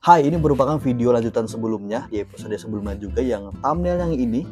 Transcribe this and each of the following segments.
Hai, ini merupakan video lanjutan sebelumnya, di episode sebelumnya juga yang thumbnail yang ini.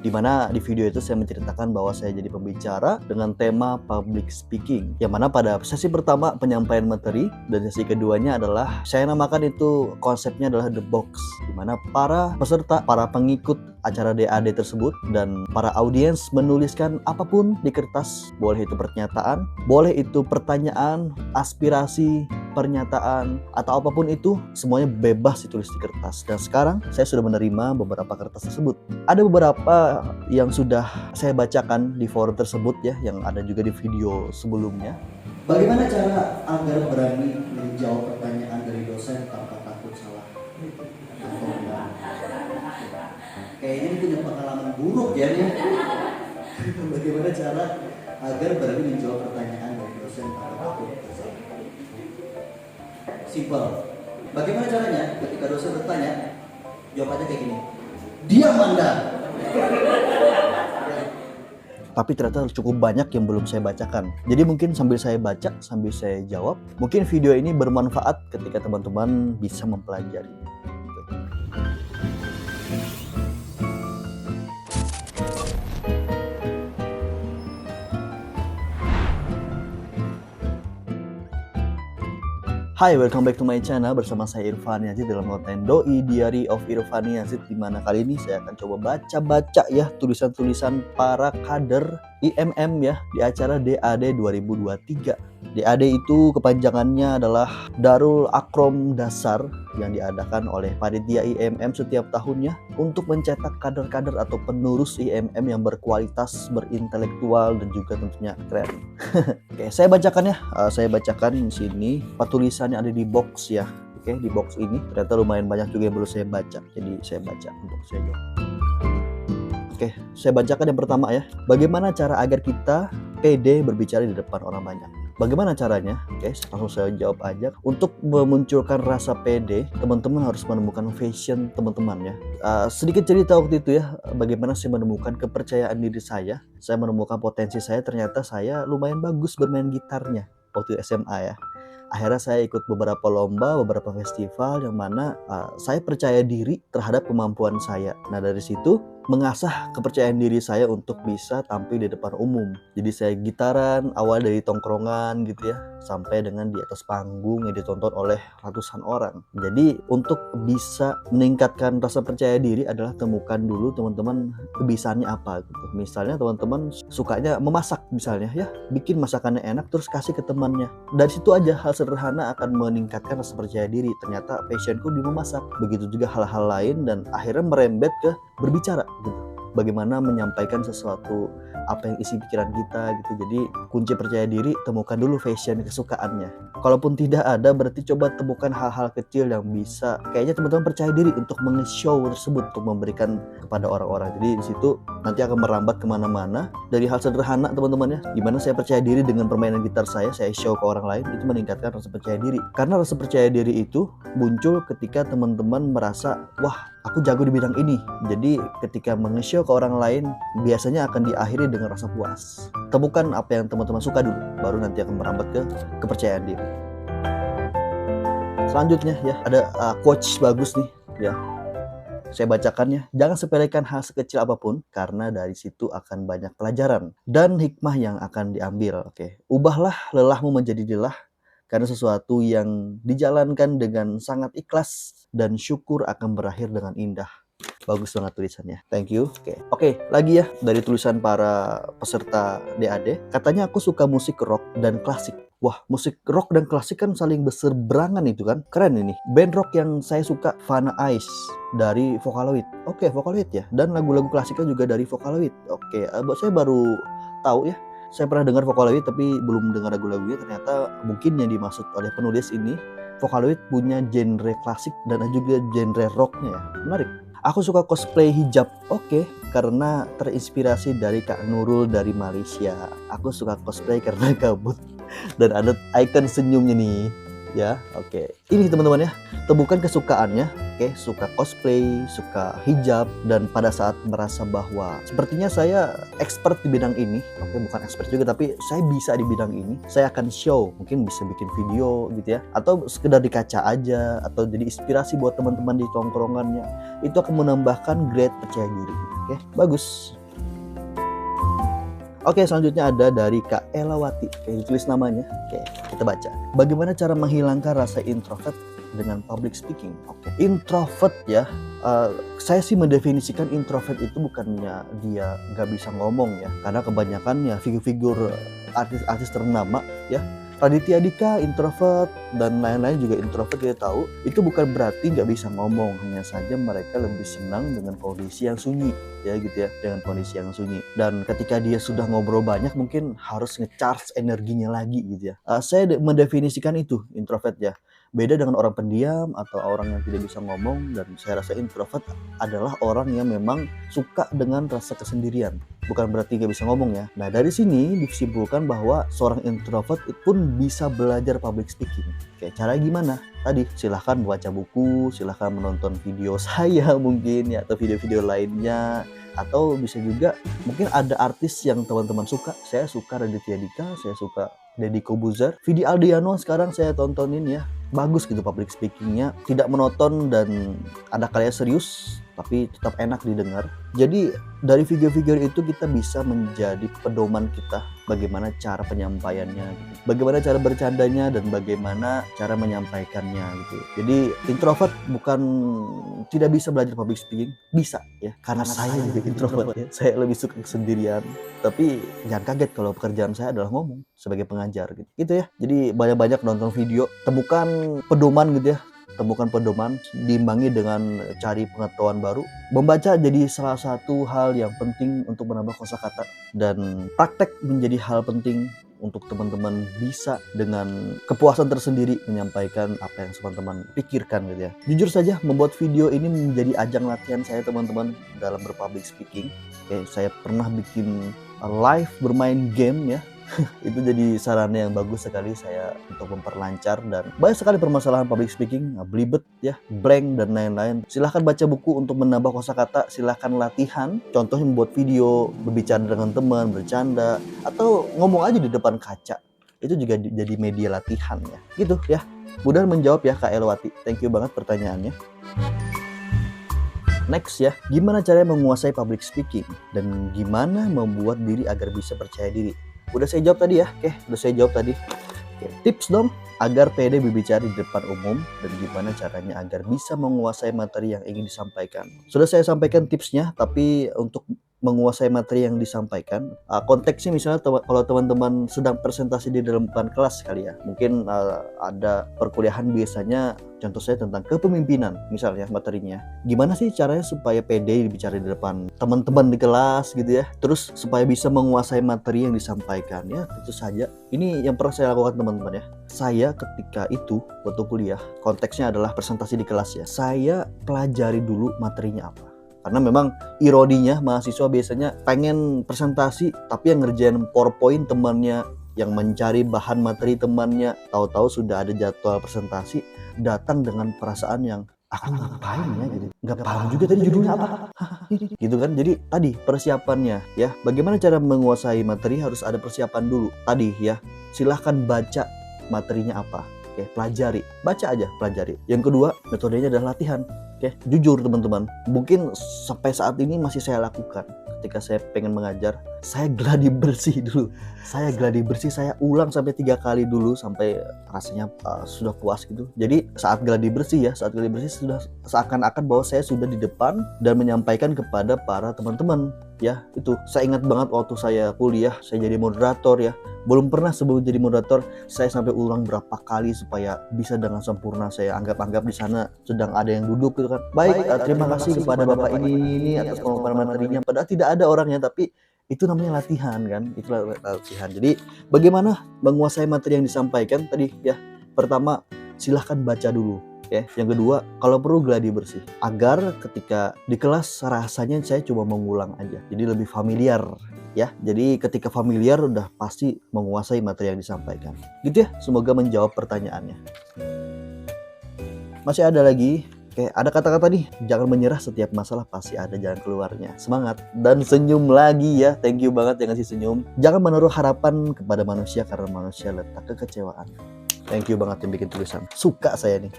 Dimana di video itu saya menceritakan bahwa saya jadi pembicara dengan tema public speaking. Yang mana pada sesi pertama penyampaian materi dan sesi keduanya adalah saya namakan itu konsepnya adalah the box. Dimana para peserta, para pengikut acara DAD tersebut dan para audiens menuliskan apapun di kertas. Boleh itu pernyataan, boleh itu pertanyaan, aspirasi, pernyataan, atau apapun itu, semuanya bebas ditulis di kertas. Dan sekarang saya sudah menerima beberapa kertas tersebut. Ada beberapa yang sudah saya bacakan di forum tersebut ya, yang ada juga di video sebelumnya. Bagaimana cara agar berani menjawab pertanyaan dari dosen tanpa takut salah? Atau enggak? Kayaknya ini punya pengalaman buruk ya nih. Bagaimana cara agar berani menjawab pertanyaan dari dosen tanpa takut salah? Simple. Bagaimana caranya? Ketika dosen bertanya, jawabannya kayak gini. Diam Anda. Tapi ternyata cukup banyak yang belum saya bacakan. Jadi mungkin sambil saya baca, sambil saya jawab, mungkin video ini bermanfaat ketika teman-teman bisa mempelajari. Hai, welcome back to my channel bersama saya Irfan Yazid dalam konten Doi Diary of Irfan Yazid, di mana kali ini saya akan coba baca-baca ya tulisan-tulisan para kader IMM ya di acara DAD 2023. DAD itu kepanjangannya adalah Darul Akrom Dasar yang diadakan oleh panitia IMM setiap tahunnya untuk mencetak kader-kader atau penerus IMM yang berkualitas, berintelektual dan juga tentunya keren. Oke, saya bacakan ya. Saya bacakan di sini tulisan yang ada di box ya. Oke, di box ini ternyata lumayan banyak juga yang belum saya baca. Jadi saya baca untuk saya jawab. Oke, saya bacakan yang pertama ya. Bagaimana cara agar kita pede berbicara di depan orang banyak? Bagaimana caranya? Oke, langsung saya jawab aja. Untuk memunculkan rasa pede, teman-teman harus menemukan fashion teman-teman ya. Sedikit cerita waktu itu ya, bagaimana saya menemukan kepercayaan diri saya. Saya menemukan potensi saya, ternyata saya lumayan bagus bermain gitarnya waktu SMA ya. Akhirnya saya ikut beberapa lomba, beberapa festival yang mana saya percaya diri terhadap kemampuan saya. Nah dari situ mengasah kepercayaan diri saya untuk bisa tampil di depan umum. Jadi saya gitaran awal dari tongkrongan gitu ya, sampai dengan di atas panggung yang ditonton oleh ratusan orang. Jadi untuk bisa meningkatkan rasa percaya diri adalah temukan dulu teman-teman kebiasaannya apa gitu. Misalnya teman-teman sukanya memasak misalnya ya, bikin masakannya enak terus kasih ke temannya. Dari situ aja hal sederhana akan meningkatkan rasa percaya diri. Ternyata passionku di memasak. Begitu juga hal-hal lain dan akhirnya merembet ke berbicara gitu. Bagaimana menyampaikan sesuatu apa yang isi pikiran kita gitu. Jadi kunci percaya diri, temukan dulu fashion kesukaannya. Kalaupun tidak ada, berarti coba temukan hal-hal kecil yang bisa kayaknya teman-teman percaya diri untuk menge-show tersebut, untuk memberikan kepada orang-orang. Jadi di situ nanti akan merambat kemana-mana. Dari hal sederhana teman-teman ya, dimana saya percaya diri dengan permainan gitar saya show ke orang lain, itu meningkatkan rasa percaya diri. Karena rasa percaya diri itu muncul ketika teman-teman merasa, wah aku jago di bidang ini. Jadi ketika menge-show ke orang lain, biasanya akan diakhiri dengan rasa puas. Temukan apa yang teman-teman suka dulu, baru nanti akan merambat ke kepercayaan diri. Selanjutnya ya, ada quotes bagus nih ya. Saya bacakan ya. Jangan sepelekan hal sekecil apapun, karena dari situ akan banyak pelajaran dan hikmah yang akan diambil. Oke, ubahlah lelahmu menjadi lelah, karena sesuatu yang dijalankan dengan sangat ikhlas dan syukur akan berakhir dengan indah. Bagus banget tulisannya. Thank you. Oke, lagi ya dari tulisan para peserta DAD. Katanya aku suka musik rock dan klasik. Wah, musik rock dan klasik kan saling berseberangan itu kan. Keren ini. Band rock yang saya suka Vanilla Ice dari Vocaloid. Oke, Vocaloid ya. Dan lagu-lagu klasiknya juga dari Vocaloid. Oke, saya baru tahu ya. Saya pernah dengar Vocaloid tapi belum dengar lagu-lagunya. Ternyata mungkin yang dimaksud oleh penulis ini, Vocaloid punya genre klasik dan juga genre rocknya ya. Menarik. Aku suka cosplay hijab. Oke, karena terinspirasi dari Kak Nurul dari Malaysia. Aku suka cosplay karena gabut dan ada icon senyumnya nih. ya. Oke. Ini teman-teman ya, temukan kesukaannya. Oke, suka cosplay, suka hijab, dan pada saat merasa bahwa sepertinya saya expert di bidang ini, oke, bukan expert juga tapi saya bisa di bidang ini, saya akan show, mungkin bisa bikin video gitu ya, atau sekedar di kaca aja, atau jadi inspirasi buat teman-teman di tongkrongannya. Itu akan menambahkan grade percaya diri. Oke, bagus. Oke, selanjutnya ada dari Kak Elawati. Oke, ditulis namanya. Oke, kita baca. Bagaimana cara menghilangkan rasa introvert dengan public speaking? Oke, introvert ya. Saya sih mendefinisikan introvert itu bukannya dia nggak bisa ngomong ya, karena kebanyakan ya figur-figur artis-artis ternama ya. Raditya Dika introvert dan lain-lain juga introvert, kita tahu. Itu bukan berarti nggak bisa ngomong, hanya saja mereka lebih senang dengan kondisi yang sunyi ya gitu ya, dengan kondisi yang sunyi. Dan ketika dia sudah ngobrol banyak mungkin harus nge-charge energinya lagi gitu ya. Saya mendefinisikan itu introvert ya. Beda dengan orang pendiam atau orang yang tidak bisa ngomong, dan saya rasa introvert adalah orang yang memang suka dengan rasa kesendirian. Bukan berarti gak bisa ngomong ya. Nah, dari sini disimpulkan bahwa seorang introvert pun bisa belajar public speaking. Oke, cara gimana? Tadi silahkan baca buku, silahkan menonton video saya mungkin ya, atau video-video lainnya. Atau bisa juga mungkin ada artis yang teman-teman suka. Saya suka Raditya Dika, saya suka Deddy Kobuzer, Vidi Aldiano sekarang saya tontonin ya. Bagus gitu public speakingnya, tidak monoton dan ada kalanya serius tapi tetap enak didengar. Jadi dari figur-figur itu kita bisa menjadi pedoman kita bagaimana cara penyampaiannya gitu. Bagaimana cara bercandanya dan bagaimana cara menyampaikannya gitu. Jadi introvert bukan tidak bisa belajar public speaking, bisa ya. Karena saya juga introvert ya. Saya lebih suka kesendirian. Tapi jangan kaget kalau pekerjaan saya adalah ngomong sebagai pengajar gitu. Gitu ya. Jadi banyak-banyak nonton video, temukan pedoman gitu ya. Temukan pedoman, diimbangi dengan cari pengetahuan baru. Membaca jadi salah satu hal yang penting untuk menambah kosakata, dan praktek menjadi hal penting untuk teman-teman bisa dengan kepuasan tersendiri menyampaikan apa yang teman-teman pikirkan gitu ya. Jujur saja membuat video ini menjadi ajang latihan saya teman-teman dalam berpublic speaking. Oke, saya pernah bikin live bermain game ya. Itu jadi sarana yang bagus sekali saya untuk memperlancar, dan banyak sekali permasalahan public speaking, belibet ya, blank dan lain-lain. Silahkan baca buku untuk menambah kosakata, silahkan latihan, contohnya membuat video, berbicara dengan teman, bercanda, atau ngomong aja di depan kaca. Itu juga jadi media latihan ya, gitu ya. Mudah menjawab ya Kak Elwati, thank you banget pertanyaannya. Next ya, gimana caranya menguasai public speaking dan gimana membuat diri agar bisa percaya diri? Udah saya jawab tadi ya, udah saya jawab tadi. Tips dong agar pede berbicara di depan umum dan gimana caranya agar bisa menguasai materi yang ingin disampaikan. Sudah saya sampaikan tipsnya, tapi untuk menguasai materi yang disampaikan, konteksnya misalnya kalau teman-teman sedang presentasi di dalam depan kelas kali ya, mungkin ada perkuliahan biasanya, contoh saya tentang kepemimpinan misalnya materinya. Gimana sih caranya supaya pede bicara di depan teman-teman di kelas gitu ya, terus supaya bisa menguasai materi yang disampaikan ya. Tentu saja ini yang pernah saya lakukan teman-teman ya. Saya ketika itu waktu kuliah, konteksnya adalah presentasi di kelas ya, saya pelajari dulu materinya apa. Karena memang ironinya mahasiswa biasanya pengen presentasi tapi yang ngerjain PowerPoint temannya, yang mencari bahan materi temannya, tahu-tahu sudah ada jadwal presentasi, datang dengan perasaan yang aku ngapain ya gitu, nggak paham juga tadi judulnya apa. Gitu kan. Jadi tadi persiapannya ya, bagaimana cara menguasai materi, harus ada persiapan dulu tadi ya. Silahkan baca materinya apa, pelajari, baca aja, pelajari. Yang kedua, metodenya adalah latihan. Jujur teman-teman, mungkin sampai saat ini masih saya lakukan. Ketika saya pengen mengajar, saya gladi bersih dulu. Saya ulang sampai 3 kali dulu sampai rasanya sudah puas gitu. Jadi saat gladi bersih sudah seakan-akan bahwa saya sudah di depan dan menyampaikan kepada para teman-teman. Ya, itu saya ingat banget waktu saya kuliah, saya jadi moderator ya. Belum pernah sebelum jadi moderator saya sampai ulang berapa kali supaya bisa dengan sempurna. Saya anggap di sana sedang ada yang duduk gitu kan. Baik, terima kasih kepada Bapak ini atas pemaparan materinya. Padahal tidak ada orangnya, tapi itu namanya latihan kan. Itulah latihan. Jadi bagaimana menguasai materi yang disampaikan tadi ya. Pertama, silahkan baca dulu. Ya. Yang kedua, kalau perlu gladi bersih. Agar ketika di kelas rasanya saya cuma mengulang aja. Jadi lebih familiar ya. Jadi ketika familiar udah pasti menguasai materi yang disampaikan. Gitu ya, semoga menjawab pertanyaannya. Masih ada lagi. Oke, ada kata-kata nih, jangan menyerah, setiap masalah pasti ada jalan keluarnya. Semangat dan senyum lagi ya. Thank you banget yang ngasih senyum. Jangan menaruh harapan kepada manusia karena manusia letak kekecewaan. Thank you banget yang bikin tulisan. Suka saya nih.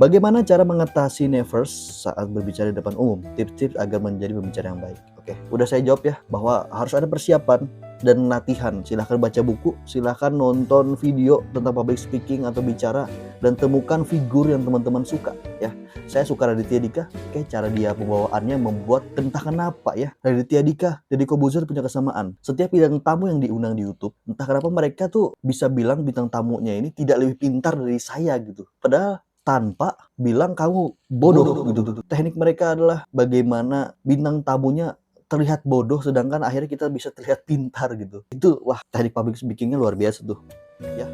Bagaimana cara mengatasi nervous saat berbicara di depan umum? Tips-tips agar menjadi pembicara yang baik. Oke, udah saya jawab ya, bahwa harus ada persiapan dan latihan. Silahkan baca buku, silahkan nonton video tentang public speaking atau bicara, dan temukan figur yang teman-teman suka ya. Saya suka Raditya Dika, oke, cara dia pembawaannya membuat entah kenapa ya, Raditya Dika, Deddy Corbuzier punya kesamaan. Setiap bintang tamu yang diundang di YouTube, entah kenapa mereka tuh bisa bilang bintang tamunya ini tidak lebih pintar dari saya gitu. Padahal tanpa bilang kamu bodoh gitu. Teknik mereka adalah bagaimana bintang tamunya terlihat bodoh sedangkan akhirnya kita bisa terlihat pintar gitu. Itu wah, teknik public speakingnya luar biasa tuh ya.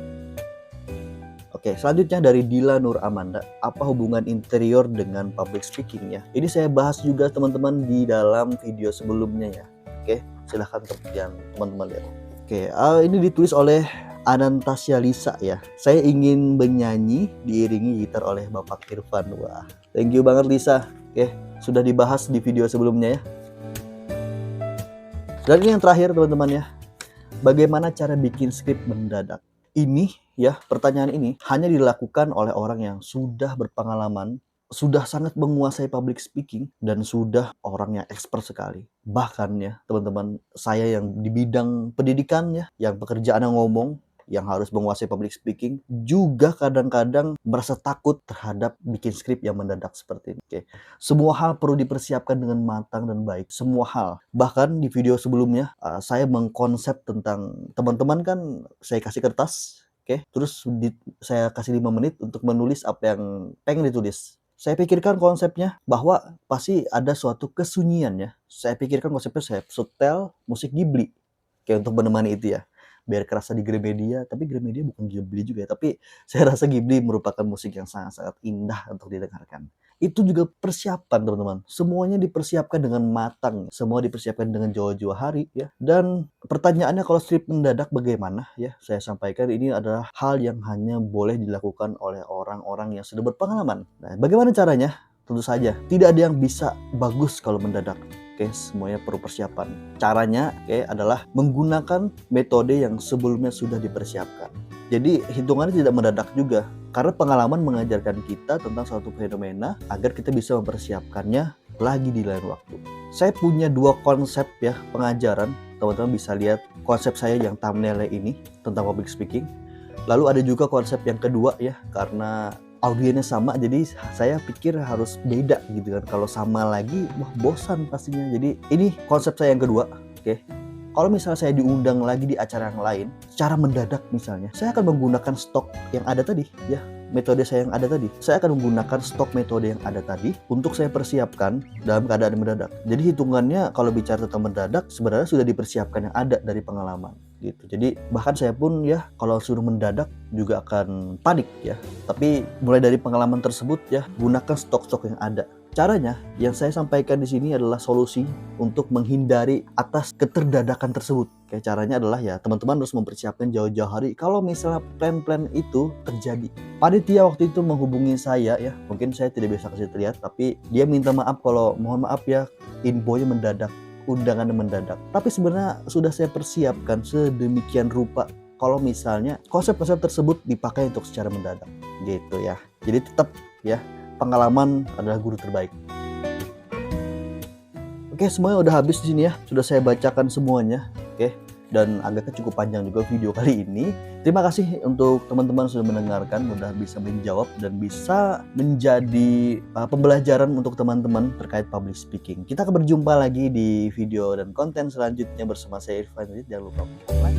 Oke, selanjutnya dari Dila Nur Amanda, apa hubungan interior dengan public speaking ya? Ini saya bahas juga teman-teman di dalam video sebelumnya ya. Oke, silahkan yang teman-teman lihat. Oke, ini ditulis oleh Anantasia Lisa ya. Saya ingin menyanyi diiringi gitar oleh Bapak Irfan. Wah, thank you banget Lisa. Oke, sudah dibahas di video sebelumnya ya. Dan ini yang terakhir teman-teman ya. Bagaimana cara bikin skrip mendadak? Ini ya, pertanyaan ini hanya dilakukan oleh orang yang sudah berpengalaman, sudah sangat menguasai public speaking, dan sudah orang yang expert sekali. Bahkan ya teman-teman, saya yang di bidang pendidikan ya, yang pekerjaan yang ngomong, yang harus menguasai public speaking, juga kadang-kadang merasa takut terhadap bikin skrip yang mendadak seperti ini. Oke. Semua hal perlu dipersiapkan dengan matang dan baik. Semua hal. Bahkan di video sebelumnya, saya mengkonsep tentang, teman-teman kan saya kasih kertas, oke, terus saya kasih 5 menit untuk menulis apa yang pengen ditulis. Saya pikirkan konsepnya bahwa pasti ada suatu kesunyian ya. Saya pikirkan konsepnya, saya setel musik Ghibli kayak untuk menemani itu ya, biar kerasa di Gramedia. Tapi Gramedia bukan Ghibli juga ya, tapi saya rasa Ghibli merupakan musik yang sangat-sangat indah untuk didengarkan. Itu juga persiapan teman-teman, semuanya dipersiapkan dengan matang, semua dipersiapkan dengan jauh-jauh hari ya. Dan pertanyaannya, kalau strip mendadak bagaimana ya, saya sampaikan ini adalah hal yang hanya boleh dilakukan oleh orang-orang yang sudah berpengalaman. Nah, bagaimana caranya? Tentu saja tidak ada yang bisa bagus kalau mendadak. Oke, semuanya perlu persiapan. Caranya adalah menggunakan metode yang sebelumnya sudah dipersiapkan. Jadi hitungannya tidak mendadak juga, karena pengalaman mengajarkan kita tentang suatu fenomena agar kita bisa mempersiapkannya lagi di lain waktu. Saya punya 2 konsep ya pengajaran, teman-teman bisa lihat konsep saya yang thumbnailnya ini tentang public speaking. Lalu ada juga konsep yang kedua ya, karena audiennya sama, jadi saya pikir harus beda gitu kan. Kalau sama lagi, wah bosan pastinya. Jadi ini konsep saya yang kedua. Oke. Kalau misalnya saya diundang lagi di acara yang lain, secara mendadak misalnya, saya akan menggunakan stok yang ada tadi ya, metode saya yang ada tadi. Saya akan menggunakan stok metode yang ada tadi untuk saya persiapkan dalam keadaan mendadak. Jadi hitungannya kalau bicara tentang mendadak, sebenarnya sudah dipersiapkan yang ada dari pengalaman gitu. Jadi bahkan saya pun ya kalau suruh mendadak juga akan panik ya. Tapi mulai dari pengalaman tersebut ya, gunakan stok-stok yang ada. Caranya yang saya sampaikan di sini adalah solusi untuk menghindari atas keterdadakan tersebut. Kayak caranya adalah ya, teman-teman harus mempersiapkan jauh-jauh hari kalau misalnya plan-plan itu terjadi. Panitia waktu itu menghubungi saya ya, mungkin saya tidak bisa kasih lihat, tapi dia minta maaf kalau mohon maaf ya, infonya mendadak, undangannya mendadak. Tapi sebenarnya sudah saya persiapkan sedemikian rupa kalau misalnya konsep-konsep tersebut dipakai untuk secara mendadak gitu ya. Jadi tetap ya, pengalaman adalah guru terbaik. Oke, semuanya udah habis di sini ya. Sudah saya bacakan semuanya. Oke, dan agaknya cukup panjang juga video kali ini. Terima kasih untuk teman-teman sudah mendengarkan, mudah bisa menjawab dan bisa menjadi pembelajaran untuk teman-teman terkait public speaking. Kita akan berjumpa lagi di video dan konten selanjutnya bersama saya Irfan. Jangan lupa like,